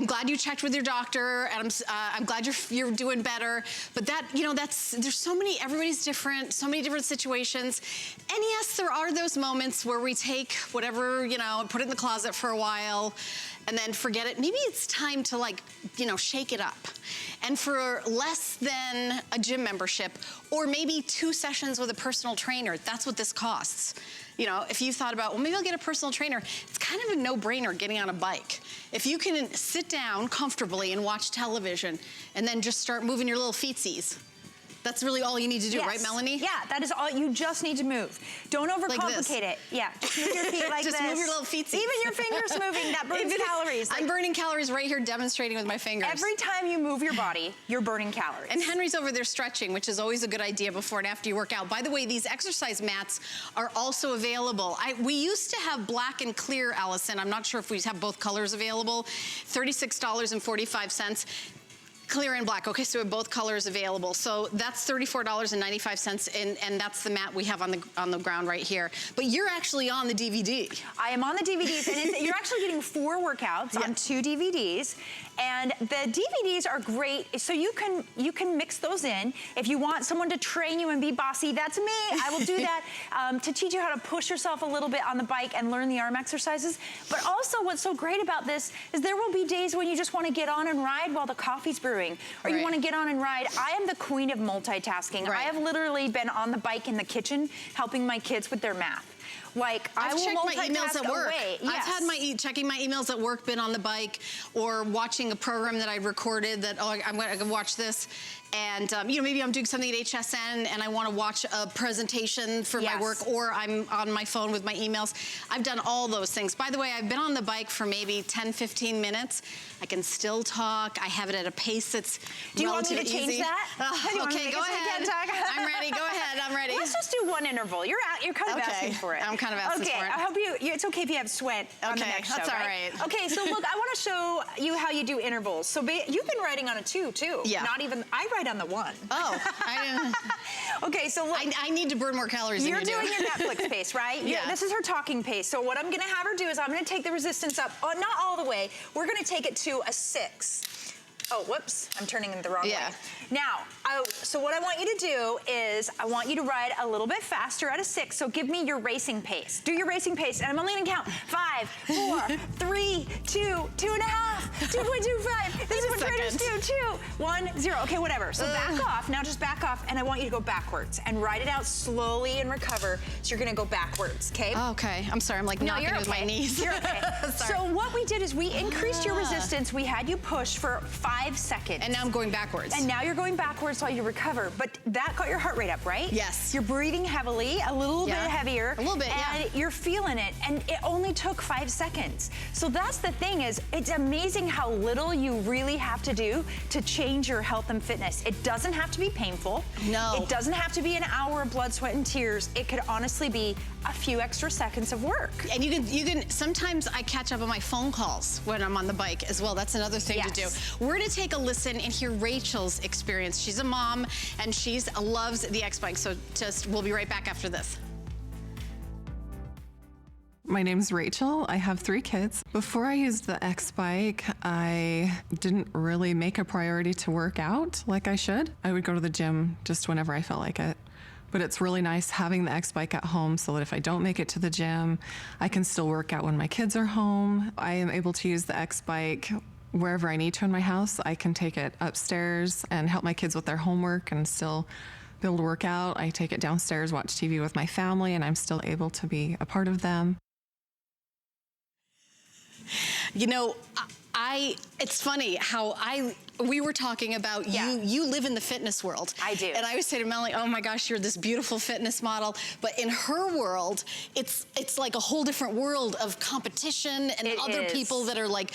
glad you checked with your doctor, and I'm glad you're doing better. But there's so many. Everybody's different. So many different situations. And yes, there are those moments where we take whatever, put it in the closet for a while and then forget it. Maybe it's time to shake it up. And for less than a gym membership, or maybe 2 sessions with a personal trainer, that's what this costs. If you thought about, well, maybe I'll get a personal trainer, it's kind of a no-brainer getting on a bike. If you can sit down comfortably and watch television and then just start moving your little feetsies, That's really all you need to do, right, Melanie? Yeah, that is all. You just need to move. Don't overcomplicate it. Yeah, just move your feet like just this. Move your little feetsies. Even your fingers moving, that burns calories. I'm burning calories right here demonstrating with my fingers. Every time you move your body, you're burning calories. And Henry's over there stretching, which is always a good idea before and after you work out. By the way, these exercise mats are also available. We used to have black and clear, Allison. I'm not sure if we have both colors available. $36.45. Clear and black. Okay, so we have both colors available. So that's $34.95, and that's the mat we have on the ground right here. But you're actually on the DVD. I am on the DVDs, and you're actually getting 4 workouts on 2 DVDs. And the DVDs are great, so you can mix those in. If you want someone to train you and be bossy, that's me. I will do that to teach you how to push yourself a little bit on the bike and learn the arm exercises. But also, what's so great about this is there will be days when you just want to get on and ride while the coffee's brewing, or you want to get on and ride. I am the queen of multitasking. I have literally been on the bike in the kitchen helping my kids with their math. Like, I will multitask my emails at work. I've had checking my emails at work, been on the bike, or watching a program that I recorded that, I'm going to watch this. And, maybe I'm doing something at HSN and I want to watch a presentation for my work, or I'm on my phone with my emails. I've done all those things. By the way, I've been on the bike for maybe 10, 15 minutes. I can still talk. I have it at a pace that's Do you want me to change that? Okay, go ahead. I'm ready. Go ahead. I'm ready. Let's just do one interval. You're kind of asking for it. I'm kind of asking for it. Okay, I hope it's okay if you have sweat on the next show, that's all right. Okay, so look, I want to show you how you do intervals. So you've been riding on a 2, too. Yeah. I ride on the 1. Oh, I didn't. Okay, so look. I need to burn more calories than you do. You're doing your Netflix pace, right? Yeah. This is her talking pace. So what I'm going to have her do is I'm going to take the resistance up, not all the way. We're going to take it to a 6. Oh, whoops, I'm turning it the wrong way. Now, so what I want you to do is I want you to ride a little bit faster at a 6, so give me your racing pace. Do your racing pace, and I'm only gonna count 5, 4, 3, 2, 2.5, 2.25. This is what traders do, 2, 1, 0. Okay, whatever. So back off, now just back off, and I want you to go backwards and ride it out slowly and recover. So you're gonna go backwards, okay? Okay, I'm sorry, I'm like knocking with my knees. You're okay. So what we did is we increased your resistance. We had you push for 5 seconds. And now I'm going backwards. And now you're going backwards while you recover. But that got your heart rate up, right? Yes. You're breathing heavily, a little bit heavier. A little bit, and you're feeling it. And it only took 5 seconds. So that's the thing is, it's amazing how little you really have to do to change your health and fitness. It doesn't have to be painful. No. It doesn't have to be an hour of blood, sweat, and tears. It could honestly be a few extra seconds of work. And you can, sometimes I catch up on my phone calls when I'm on the bike as well. That's another thing to do. We're gonna take a listen and hear Rachel's experience. She's a mom and she loves the X-Bike. So we'll be right back after this. My name's Rachel. I have 3 kids. Before I used the X-Bike, I didn't really make a priority to work out like I should. I would go to the gym just whenever I felt like it. But it's really nice having the X-Bike at home so that if I don't make it to the gym, I can still work out when my kids are home. I am able to use the X-Bike wherever I need to in my house. I can take it upstairs and help my kids with their homework and still be able to work out. I take it downstairs, watch TV with my family, and I'm still able to be a part of them. You know, it's funny how we were talking about you live in the fitness world. I do. And I would say to Melanie, oh my gosh, you're this beautiful fitness model. But in her world, it's like a whole different world of competition and other people that are like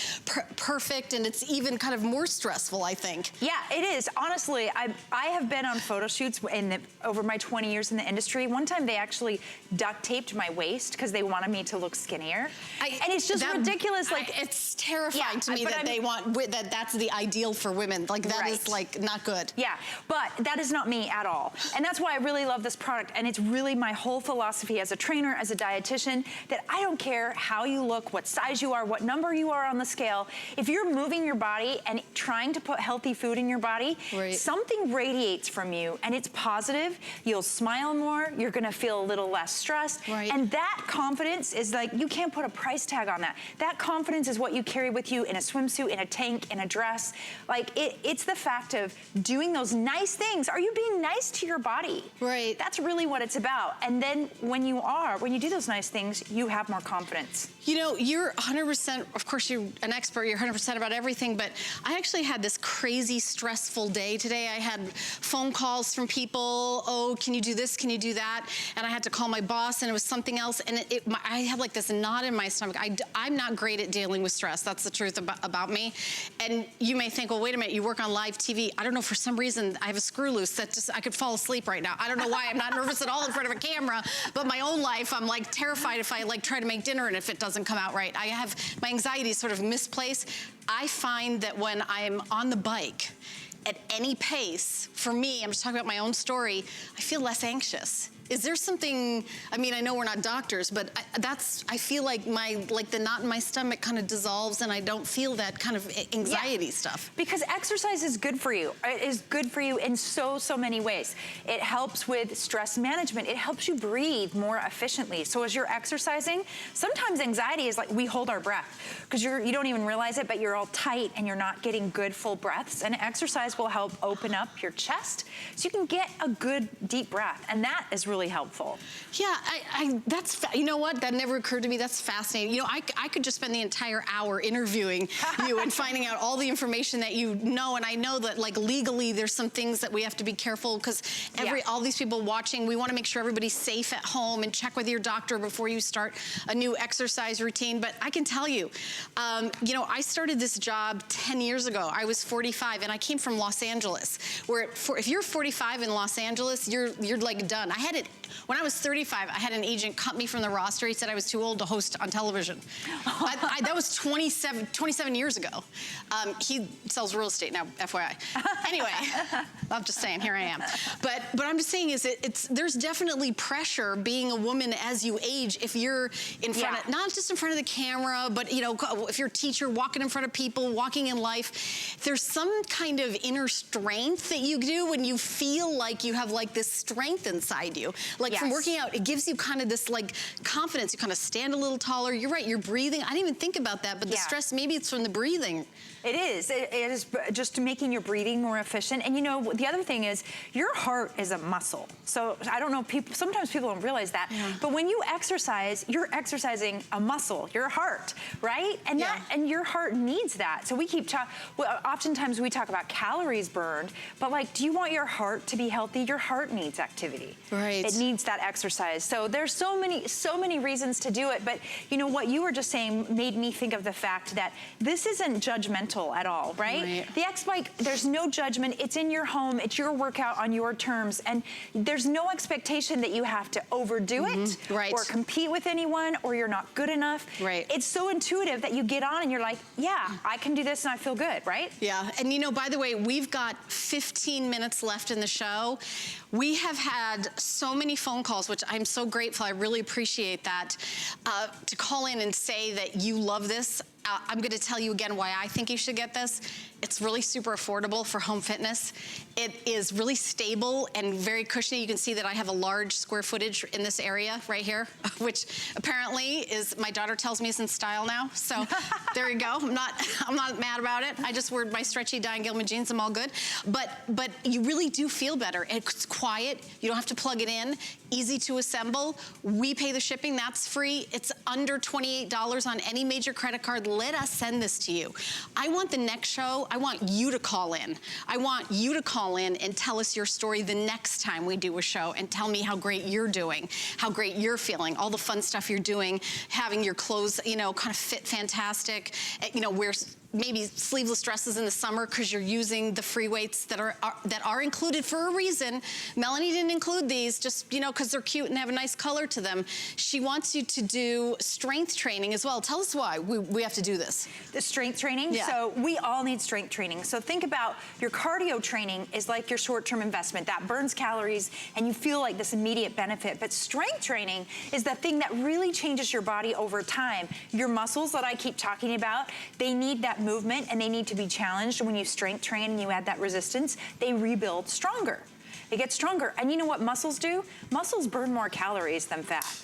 perfect, and it's even kind of more stressful, I think. Yeah, it is. Honestly, I have been on photo shoots over my 20 years in the industry. One time they actually duct taped my waist because they wanted me to look skinnier. And it's just ridiculous. It's terrifying to me that they want, that's the ideal for women. Like that is like not good. Yeah, but that is not me at all. And that's why I really love this product. And it's really my whole philosophy as a trainer, as a dietitian, that I don't care how you look, what size you are, what number you are on the scale. If you're moving your body and trying to put healthy food in your body, something radiates from you and it's positive. You'll smile more. You're gonna feel a little less stressed. And that confidence is like, you can't put a price tag on that. That confidence is what you carry with you in a swimsuit, in a tank, in a dress. Like, Like, it's the fact of doing those nice things. Are you being nice to your body? Right. That's really what it's about. And then when you do those nice things, you have more confidence. You know, you're 100%, of course you're an expert, you're 100% about everything, but I actually had this crazy stressful day today. I had phone calls from people, oh, can you do this, can you do that? And I had to call my boss, and it was something else, and I had like this knot in my stomach. I'm not great at dealing with stress. That's the truth about me. And you may think, well, wait a minute, you work on live TV. I don't know, for some reason, I have a screw loose that just, I could fall asleep right now. I don't know why. I'm not nervous at all in front of a camera, but my own life, I'm like terrified if I like try to make dinner and if it doesn't come out right. I have, my anxiety is sort of misplaced. I find that when I'm on the bike at any pace, for me, I'm just talking about my own story, I feel less anxious. Is there something, I mean, I know we're not doctors, but I feel like the knot in my stomach kind of dissolves and I don't feel that kind of anxiety stuff. Because exercise is good for you. It is good for you in so many ways. It helps with stress management. It helps you breathe more efficiently. So as you're exercising, sometimes anxiety is like we hold our breath because you don't even realize it, but you're all tight and you're not getting good full breaths. And exercise will help open up your chest so you can get a good deep breath. And that is really helpful. Yeah, you know what? That never occurred to me. That's fascinating. You know, I could just spend the entire hour interviewing you and finding out all the information that you know. And I know that like legally there's some things that we have to be careful because all these people watching, we want to make sure everybody's safe at home and check with your doctor before you start a new exercise routine. But I can tell you, you know, I started this job 10 years ago. I was 45 and I came from Los Angeles, where if you're 45 in Los Angeles, you're like done. I had it when I was 35. I had an agent cut me from the roster. He said I was too old to host on television. That was 27 years ago. He sells real estate now, FYI. Anyway, I'm just saying, here I am. But I'm just saying is there's definitely pressure being a woman as you age if you're in front of, not just in front of the camera, but you know, if you're a teacher, walking in front of people, walking in life, there's some kind of inner strength that you do when you feel like you have like this strength inside you. Like from working out, it gives you kind of this like confidence. You kind of stand a little taller. You're right, you're breathing. I didn't even think about that, but the stress, maybe it's from the breathing. It is. It is just making your breathing more efficient. And you know, the other thing is your heart is a muscle. So I don't know, sometimes people don't realize that, but when you exercise, you're exercising a muscle, your heart, right? And and your heart needs that. So we keep talking, oftentimes we talk about calories burned, but like, do you want your heart to be healthy? Your heart needs activity. Right. It needs that exercise. So there's so many reasons to do it. But you know, what you were just saying made me think of the fact that this isn't judgmental at all, right? The XBike, there's no judgment. It's in your home. It's your workout on your terms. And there's no expectation that you have to overdo it or compete with anyone or you're not good enough. It's so intuitive that you get on and you're like, yeah, I can do this and I feel good, right? Yeah, and you know, by the way, we've got 15 minutes left in the show. We have had so many phone calls, which I'm so grateful. I really appreciate that. To call in and say that you love this. I'm going to tell you again why I think you should get this. It's really super affordable for home fitness. It is really stable and very cushiony. You can see that I have a large square footage in this area right here, which apparently is, my daughter tells me is in style now. So there you go. I'm not mad about it. I just wore my stretchy Diane Gilman jeans. I'm all good. But you really do feel better. It's quiet. You don't have to plug it in. Easy to assemble. We pay the shipping. That's free. It's under $28 on any major credit card. Let us send this to you. I want the next show, I want you to call in. I want you to call in and tell us your story the next time we do a show and tell me how great you're doing, how great you're feeling, all the fun stuff you're doing, having your clothes, you know, kind of fit fantastic, you know, maybe sleeveless dresses in the summer because you're using the free weights that are included for a reason. Melanie didn't include these just, you know, because they're cute and have a nice color to them. She wants you to do strength training as well. Tell us why we have to do this. The strength training? Yeah. So we all need strength training. So think about your cardio training is like your short-term investment. That burns calories and you feel like this immediate benefit. But strength training is the thing that really changes your body over time. Your muscles that I keep talking about, they need that movement and they need to be challenged. When you strength train and you add that resistance, they rebuild stronger. They get stronger. And you know what muscles do? Muscles burn more calories than fat.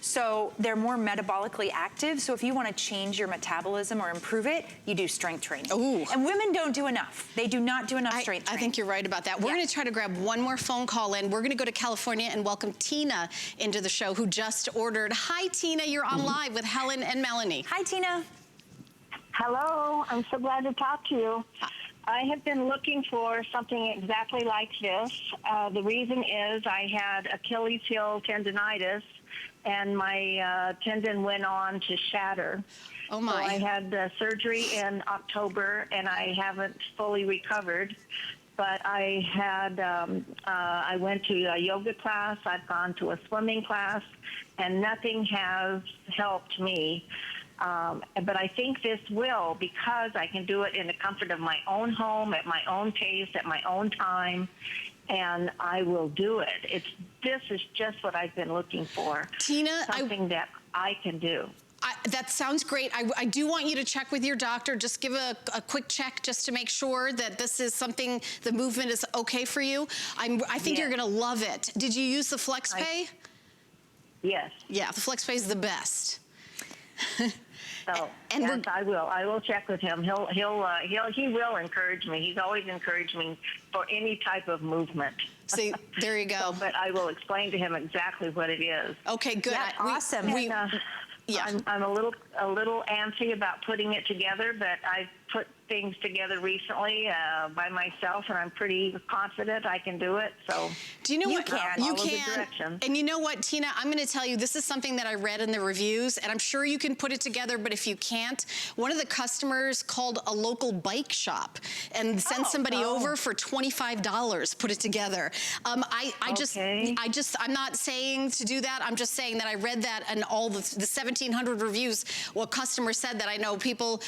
So they're more metabolically active. So if you want to change your metabolism or improve it, you do strength training. Ooh. And women don't do enough. They do not do enough strength I training. think you're right about that. We're going to try to grab one more phone call in. We're going to go to California and welcome Tina into the show, who just ordered. Hi, Tina. You're on live with Helen and Melanie. Hi, Tina. Hello. I'm so glad to talk to you. I have been looking for something exactly like this. The reason is I had Achilles heel tendonitis, and my tendon went on to shatter. Oh, my. So I had surgery in October, and I haven't fully recovered. But I had, I went to a yoga class, I've gone to a swimming class, and nothing has helped me. But I think this will, because I can do it in the comfort of my own home, at my own pace, at my own time, and I will do it. This is just what I've been looking for. Tina, something that I can do. That sounds great. I do want you to check with your doctor. Just give a quick check just to make sure that this is something, the movement is okay for you. I think you're going to love it. Did you use the FlexPay? Yes. Yeah, the FlexPay is the best. So, yes, I will. I will check with him. He will encourage me. He's always encouraged me for any type of movement. See, there you go. But I will explain to him exactly what it is. Okay, good. Yeah, awesome. I'm a little antsy about putting it together, but I've put things together recently by myself, and I'm pretty confident I can do it. So do you know what? You follow the can. directions. And you know what, Tina? I'm going to tell you, this is something that I read in the reviews, and I'm sure you can put it together. But if you can't, one of the customers called a local bike shop and sent somebody over for $25. Put it together. I'm not saying to do that. I'm just saying that I read that and all the 1,700 reviews. What customers said that I know people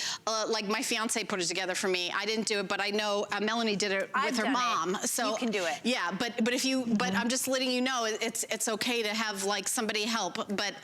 like my fiance put it together for me. I didn't do it, but I know Melanie did it with her mom. So you can do it. Yeah, but if you, but I'm just letting you know it's okay to have like somebody help. But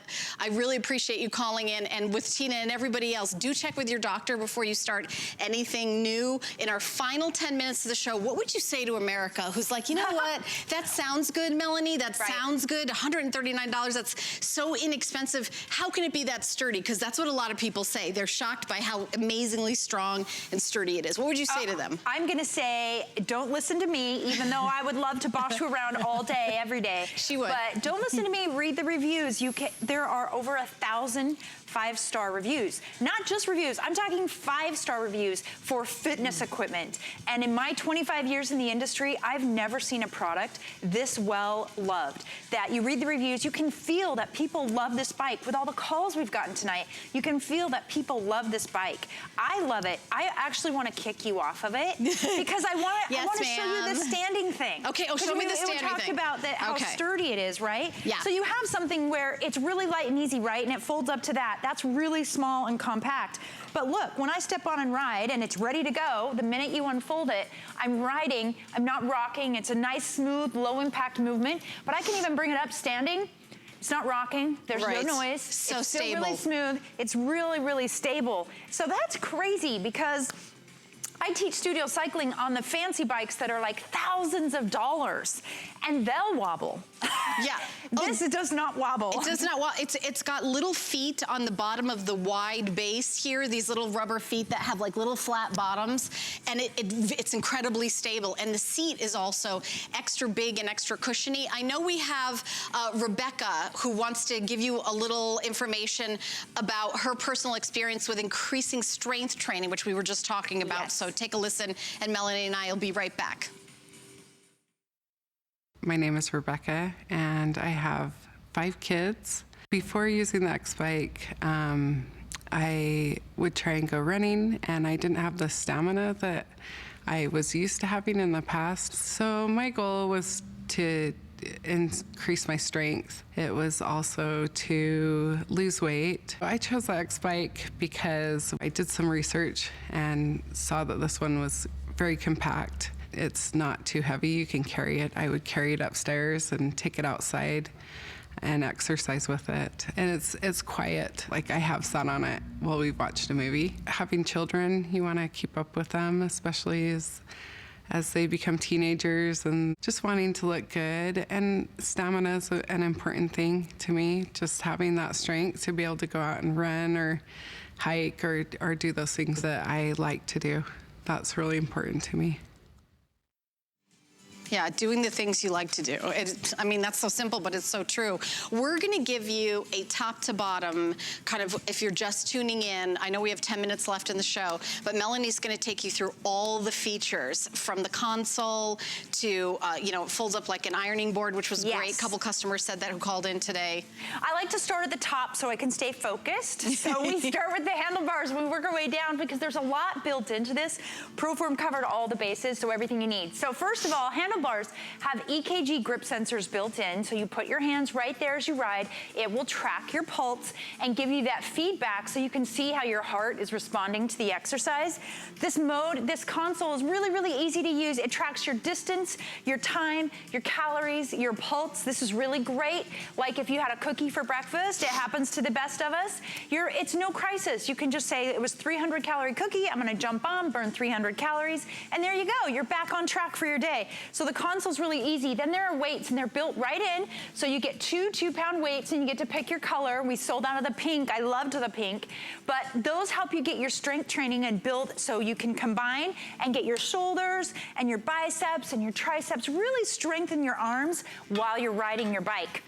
I really appreciate you calling in, and with Tina and everybody else, do check with your doctor before you start anything new. In our final 10 minutes of the show, what would you say to America who's like, you know what, that sounds good, Melanie, that sounds good, $139, that's so inexpensive. How can it be that sturdy? Because that's what a lot of people say. They're shocked by how amazingly strong and sturdy it is. What would you say to them? I'm gonna say, don't listen to me, even though I would love to boss you around all day, every day. She would. But don't listen to me, read the reviews. There are over 1,000 5-star reviews. Not just reviews, I'm talking 5-star reviews for fitness equipment. And in my 25 years in the industry, I've never seen a product this well loved. That you read the reviews, you can feel that people love this bike. With all the calls we've gotten tonight, you can feel that people love this bike. I love it. I actually want to kick you off of it because I want to show you the standing thing. Okay, show me the standing thing. We talked about how sturdy it is, right? Yeah. So you have something where it's really light and easy, right? And it folds up to that. That's really small and compact. But look, when I step on and ride and it's ready to go, the minute you unfold it, I'm riding, I'm not rocking. It's a nice, smooth, low impact movement, but I can even bring it up standing. It's not rocking, there's no noise. So it's still stable. really smooth. It's really, really stable. So that's crazy because I teach studio cycling on the fancy bikes that are like thousands of dollars, and they'll wobble. Yeah. This does not wobble. It does not wobble. It's got little feet on the bottom of the wide base here, these little rubber feet that have like little flat bottoms, and it's incredibly stable. And the seat is also extra big and extra cushiony. I know we have Rebecca who wants to give you a little information about her personal experience with increasing strength training, which we were just talking about. Yes. So take a listen, and Melanie and I will be right back. My name is Rebecca, and I have 5 kids. Before using the X-Bike, I would try and go running, and I didn't have the stamina that I was used to having in the past. So my goal was to increase my strength. It was also to lose weight. I chose the X-Bike because I did some research and saw that this one was very compact. It's not too heavy. You can carry it. I would carry it upstairs and take it outside and exercise with it. And it's quiet. Like, I have sat on it while we've watched a movie. Having children, you want to keep up with them, especially as as they become teenagers and just wanting to look good. And stamina is an important thing to me, just having that strength to be able to go out and run or hike or do those things that I like to do. That's really important to me. Yeah, doing the things you like to do. I mean, that's so simple, but it's so true. We're gonna give you a top to bottom, kind of, if you're just tuning in, I know we have 10 minutes left in the show, but Melanie's gonna take you through all the features from the console to, you know, it folds up like an ironing board, which was great. A couple customers said that who called in today. I like to start at the top so I can stay focused. So we start with the handlebars, we work our way down because there's a lot built into this. ProForm covered all the bases, so everything you need. So first of all, handlebars have EKG grip sensors built in, so you put your hands right there as you ride. It will track your pulse and give you that feedback so you can see how your heart is responding to the exercise. This console is really, really easy to use. It tracks your distance, your time, your calories, your pulse. This is really great. Like if you had a cookie for breakfast, it happens to the best of us. It's no crisis. You can just say it was 300 calorie cookie. I'm gonna jump on, burn 300 calories, and there you go. You're back on track for your day. So the console's really easy. Then there are weights and they're built right in. So you get two 2-pound weights and you get to pick your color. We sold out of the pink. I loved the pink. But those help you get your strength training and build so you can combine and get your shoulders and your biceps and your triceps, really strengthen your arms while you're riding your bike.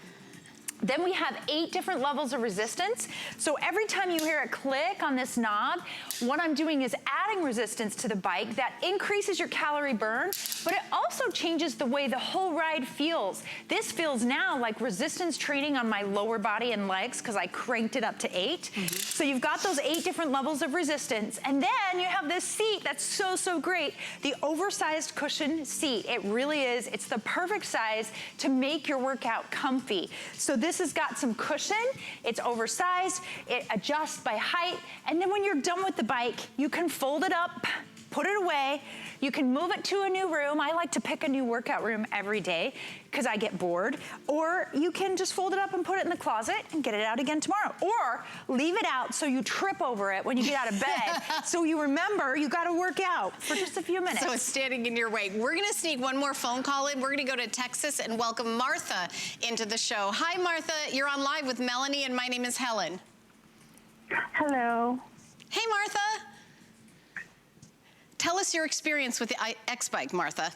Then we have 8 different levels of resistance. So every time you hear a click on this knob, what I'm doing is adding resistance to the bike that increases your calorie burn, but it also changes the way the whole ride feels. This feels now like resistance training on my lower body and legs because I cranked it up to 8. So you've got those 8 different levels of resistance. And then you have this seat that's so, so great. The oversized cushion seat. It really is. It's the perfect size to make your workout comfy. So this has got some cushion, it's oversized, it adjusts by height, and then when you're done with the bike, you can fold it up, put it away, you can move it to a new room. I like to pick a new workout room every day because I get bored. Or you can just fold it up and put it in the closet and get it out again tomorrow. Or leave it out so you trip over it when you get out of bed so you remember you gotta work out for just a few minutes. So it's standing in your way. We're gonna sneak one more phone call in. We're gonna go to Texas and welcome Martha into the show. Hi, Martha. You're on live with Melanie and my name is Helen. Hello. Hey, Martha. Tell us your experience with the XBike, Martha.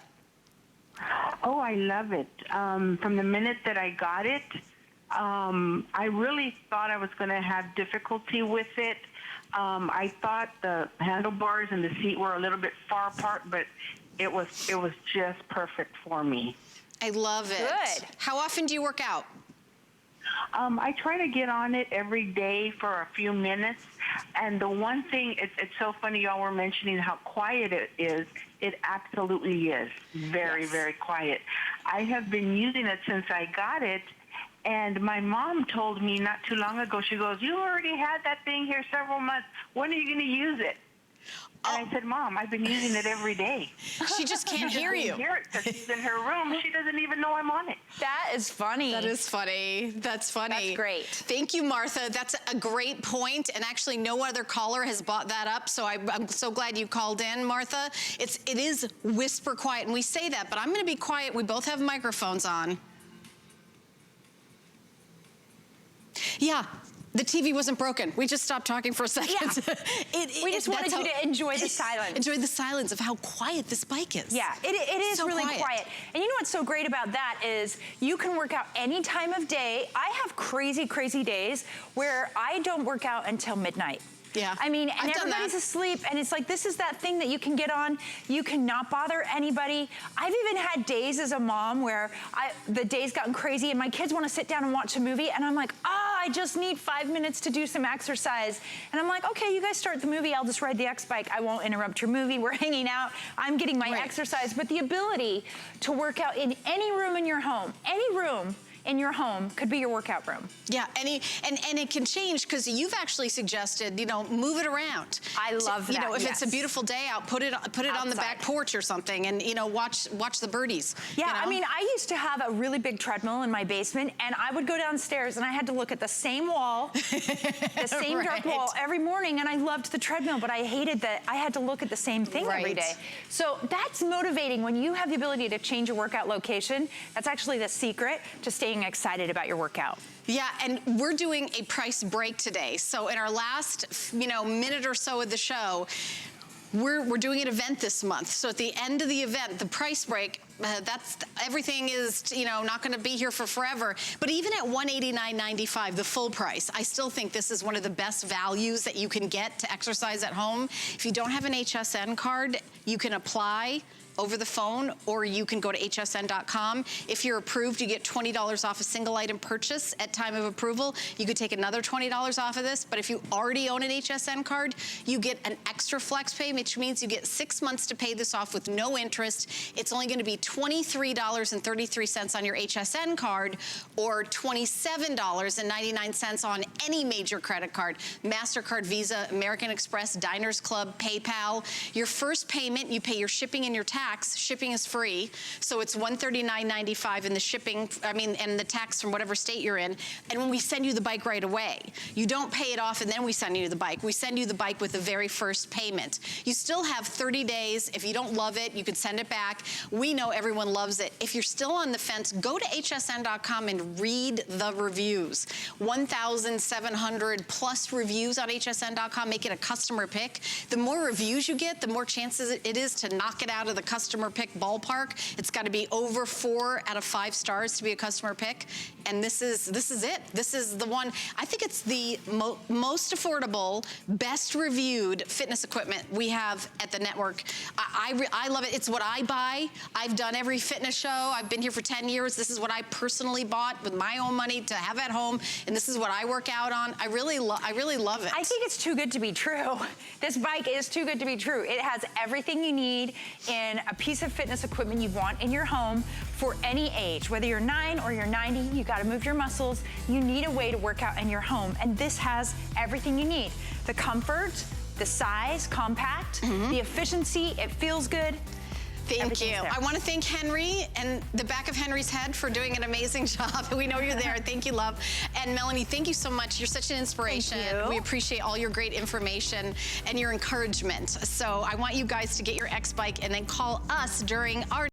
Oh, I love it. From the minute that I got it, I really thought I was going to have difficulty with it. I thought the handlebars and the seat were a little bit far apart, but it was just perfect for me. I love it. Good. How often do you work out? I try to get on it every day for a few minutes. And the one thing, it's so funny y'all were mentioning how quiet it is. It absolutely is. Very, very quiet. I have been using it since I got it. And my mom told me not too long ago, she goes, you already had that thing here several months. When are you going to use it? And I said, Mom, I've been using it every day. She just can't hear you. Hear it because she's in her room. She doesn't even know I'm on it. That is funny. That is funny. That's funny. That's great. Thank you, Martha. That's a great point. And actually, no other caller has brought that up. So I'm so glad you called in, Martha. It is whisper quiet. And we say that, but I'm going to be quiet. We both have microphones on. Yeah. The TV wasn't broken. We just stopped talking for a second. Yeah. We just wanted you to enjoy the silence. Enjoy the silence of how quiet this bike is. Yeah, it is so really quiet. And you know what's so great about that is you can work out any time of day. I have crazy, crazy days where I don't work out until midnight. Yeah. I mean, and everybody's asleep, and it's like, this is that thing that you can get on. You cannot bother anybody. I've even had days as a mom where the day's gotten crazy and my kids want to sit down and watch a movie, and I'm like, I just need 5 minutes to do some exercise. And I'm like, okay, you guys start the movie. I'll just ride the XBike. I won't interrupt your movie. We're hanging out. I'm getting my exercise. But the ability to work out in any room in your home, any room, in your home could be your workout room. Yeah, and it can change because you've actually suggested, move it around. I love that. If yes. it's a beautiful day out, put it on the back porch or something, and watch the birdies. Yeah, I mean, I used to have a really big treadmill in my basement, and I would go downstairs and I had to look at the same wall, the same dark wall every morning, and I loved the treadmill, but I hated that I had to look at the same thing every day. So that's motivating when you have the ability to change your workout location. That's actually the secret to staying excited about your workout. Yeah, and we're doing a price break today. So in our last, minute or so of the show, we're doing an event this month. So at the end of the event, the price break, everything is, not going to be here for forever. But even at $189.95, the full price, I still think this is one of the best values that you can get to exercise at home. If you don't have an HSN card, you can apply over the phone, or you can go to hsn.com. If you're approved, you get $20 off a single item purchase at time of approval. You could take another $20 off of this, but if you already own an HSN card, you get an extra flex pay, which means you get 6 months to pay this off with no interest. It's only gonna be $23.33 on your HSN card, or $27.99 on any major credit card, MasterCard, Visa, American Express, Diners Club, PayPal. Your first payment, you pay your shipping and your tax. Shipping is free, so it's $139.95 in the shipping, and the tax from whatever state you're in. And when we send you the bike right away, you don't pay it off and then we send you the bike. We send you the bike with the very first payment. You still have 30 days. If you don't love it, you can send it back. We know everyone loves it. If you're still on the fence, go to hsn.com and read the reviews. 1,700 plus reviews on hsn.com. Make it a customer pick. The more reviews you get, the more chances it is to knock it out of the customer pick ballpark. It's got to be over 4 out of 5 stars to be a customer pick. And this is it. This is the one. I think it's the most affordable, best reviewed fitness equipment we have at the network. I love it. It's what I buy. I've done every fitness show. I've been here for 10 years. This is what I personally bought with my own money to have at home, and this is what I work out on. I really love it. I think it's too good to be true. This bike is too good to be true. It has everything you need in a piece of fitness equipment you want in your home for any age. Whether you're 9 or you're 90, you gotta move your muscles. You need a way to work out in your home, and this has everything you need. The comfort, the size, compact, the efficiency, it feels good. Thank you. I want to thank Henry and the back of Henry's head for doing an amazing job. We know you're there. Thank you, love. And Melanie, thank you so much. You're such an inspiration. Thank you. We appreciate all your great information and your encouragement. So I want you guys to get your X-Bike and then call us during our